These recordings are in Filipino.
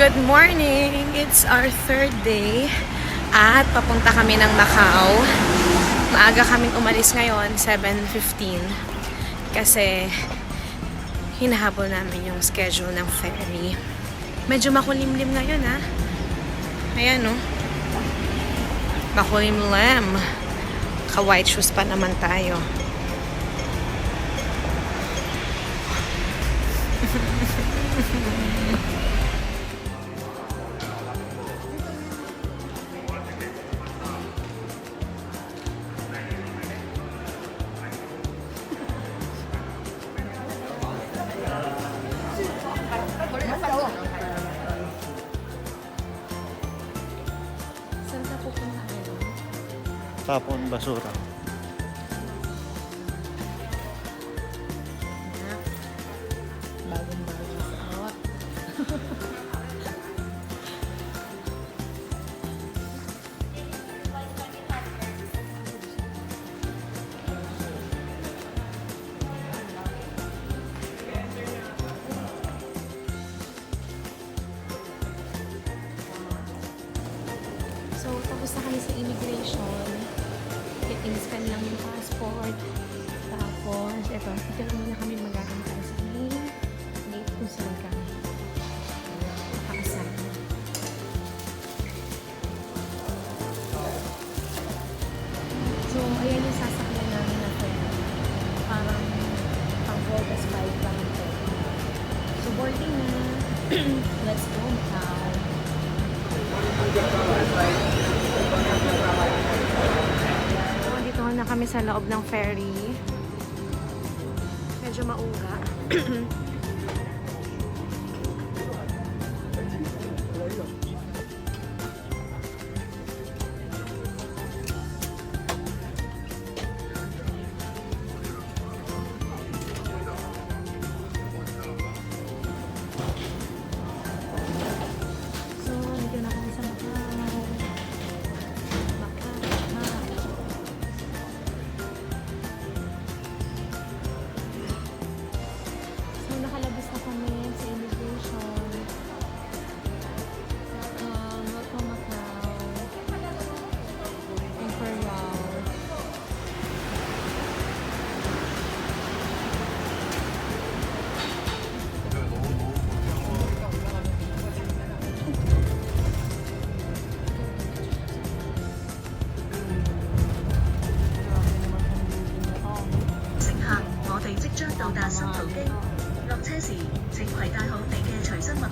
Good morning! It's our third day at papunta kami ng Macau. Maaga kaming umalis ngayon, 7:15 kasi hinahabol namin yung schedule ng ferry. Medyo makulimlim ngayon ha. Ayan no. Makulimlim. Ka-white shoes pa naman tayo. Saan ka pupunta ngayon? Tapon basura. Bagong-bago sa awat. So, tapos na kami sa immigration. In-scan lang yung passport. Tapos, eto, ito muna kami magagantay sa gate kung saan kami makakasama. So, ayan yung sasakyan namin na ferry. Parang pang 4+5 lang ito. So, boarding na. Let's go, Macau. So, dito na kami sa loob ng ferry. Medyo mauga. So, dito na kami sa Macau. So, nakalabas na kami sa immigration. Welcome Macau. Imperial.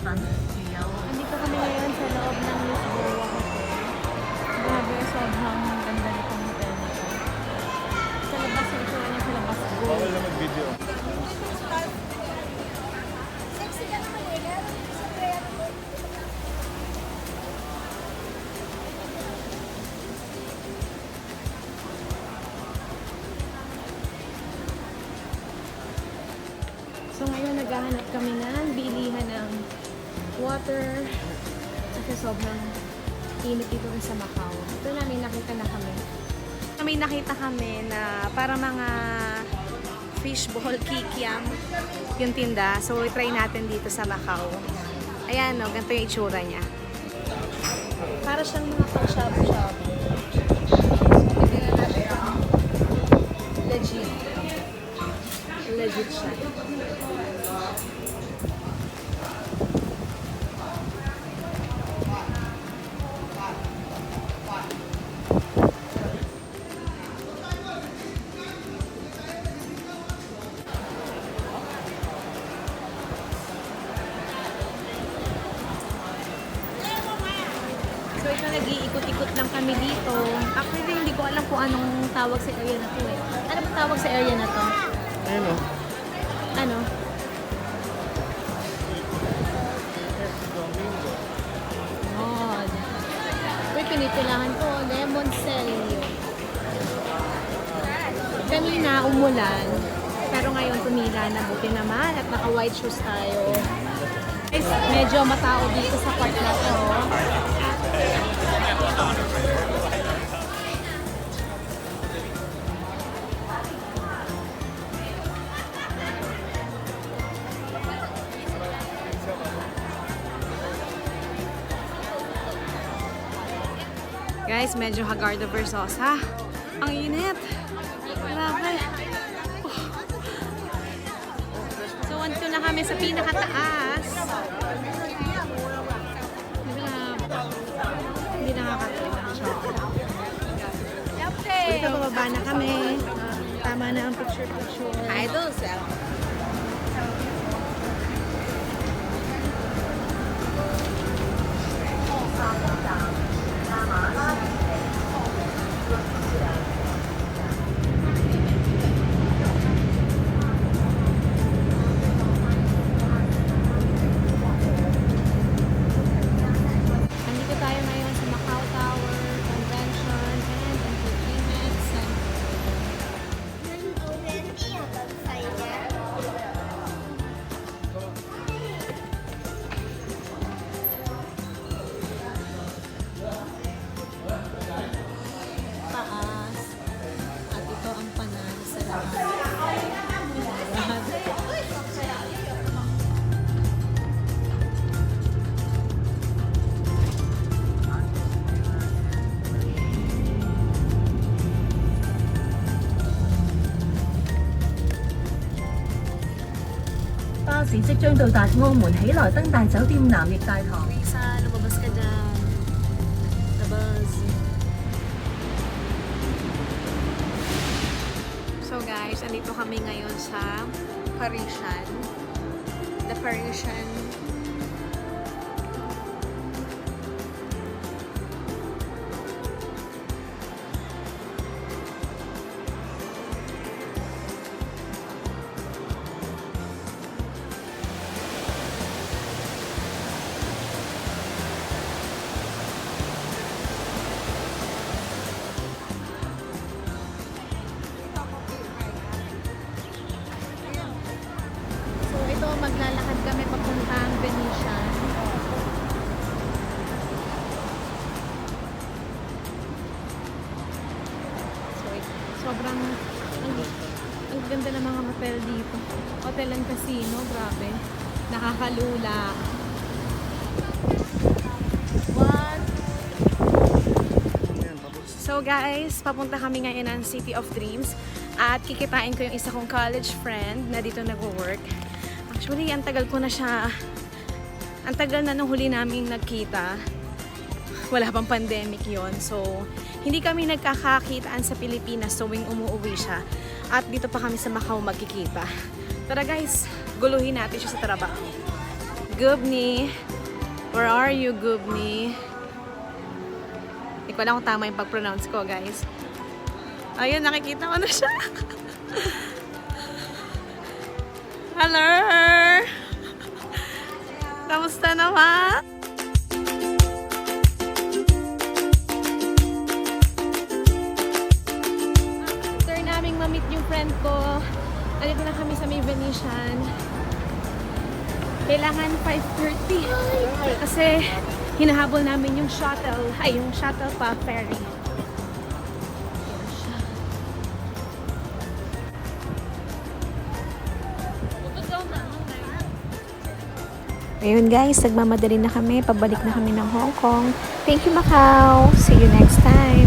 Nandito kami ngayon sa loob ng Lisboa Hotel. Grabe, sobrang ganda nitong hotel na to. Sa labas, ito niya sa labas. Bawal na mag-video. So ngayon naghahanap kami ng bilihan ng water kasi sobrang init dito rin sa Macau. Ito namin nakita na kami. May nakita kami na para mga fishball kikiam yung tinda. So try natin dito sa Macau. Ayan no, ganito yung itsura niya. Para siyang mga pang-shabu-shabu. Legit. Legit siya. So ito nag-iikot-ikot lang kami dito. Actually hindi ko alam kung anong tawag sa area na to eh. Ano ba tawag sa area na to? Ayun o. Ano? God. Uy, pinipilahan ko. Lemon cello. Kanina, umulan. Pero ngayon, tumila na. Buti naman. At naka-white shoes tayo. Guys, medyo matao dito sa part na to. guys, medyo Hagarda Versosa. Ang init. Grabe. So, andito na kami sa pinakataas. Hindi nakakatawa. Dito bababa na kami. Tama na ang picture-picture. Idol self. Nandito tayo ngayon sa Macau Tower, Convention and Entertainment Center. Taas. At ito ang panal sa lahat.巴士即將到達澳門喜來登大酒店南翼大堂。 Lisa, lumabas ka dyan. Labas. So guys, andito kami ngayon sa Parisian. The Parisian. So ito, maglalakad kami papuntang Venetian. So sobrang ang ganda ng mga hotel dito. Hotel and casino, grabe. Nakakalula. What? So guys, papunta kami ngayon ng City of Dreams at kikitain ko yung isa kong college friend na dito nag-work. Actually, ang tagal ko na siya, ang tagal na nung huli naming nagkita. Wala pang pandemic yon. So, hindi kami nagkakakitaan sa Pilipinas tuwing umuwi siya. At dito pa kami sa Macau magkikita. Tara guys, guluhin natin siya sa trabaho. Gubni, where are you, Gubni? Hindi ko alam kung tama yung pag-pronounce ko, guys. Ayun, nakikita ko na siya. Hello! Kamusta naman? After naming ma-meet yung friend ko, nandito na kami sa may Venetian. Kailangan 5:30 kasi hinahabol namin yung shuttle, yung shuttle pa ferry. Ayun guys, nagmamadali na kami, pabalik na kami ng Hong Kong. Thank you Macau! See you next time!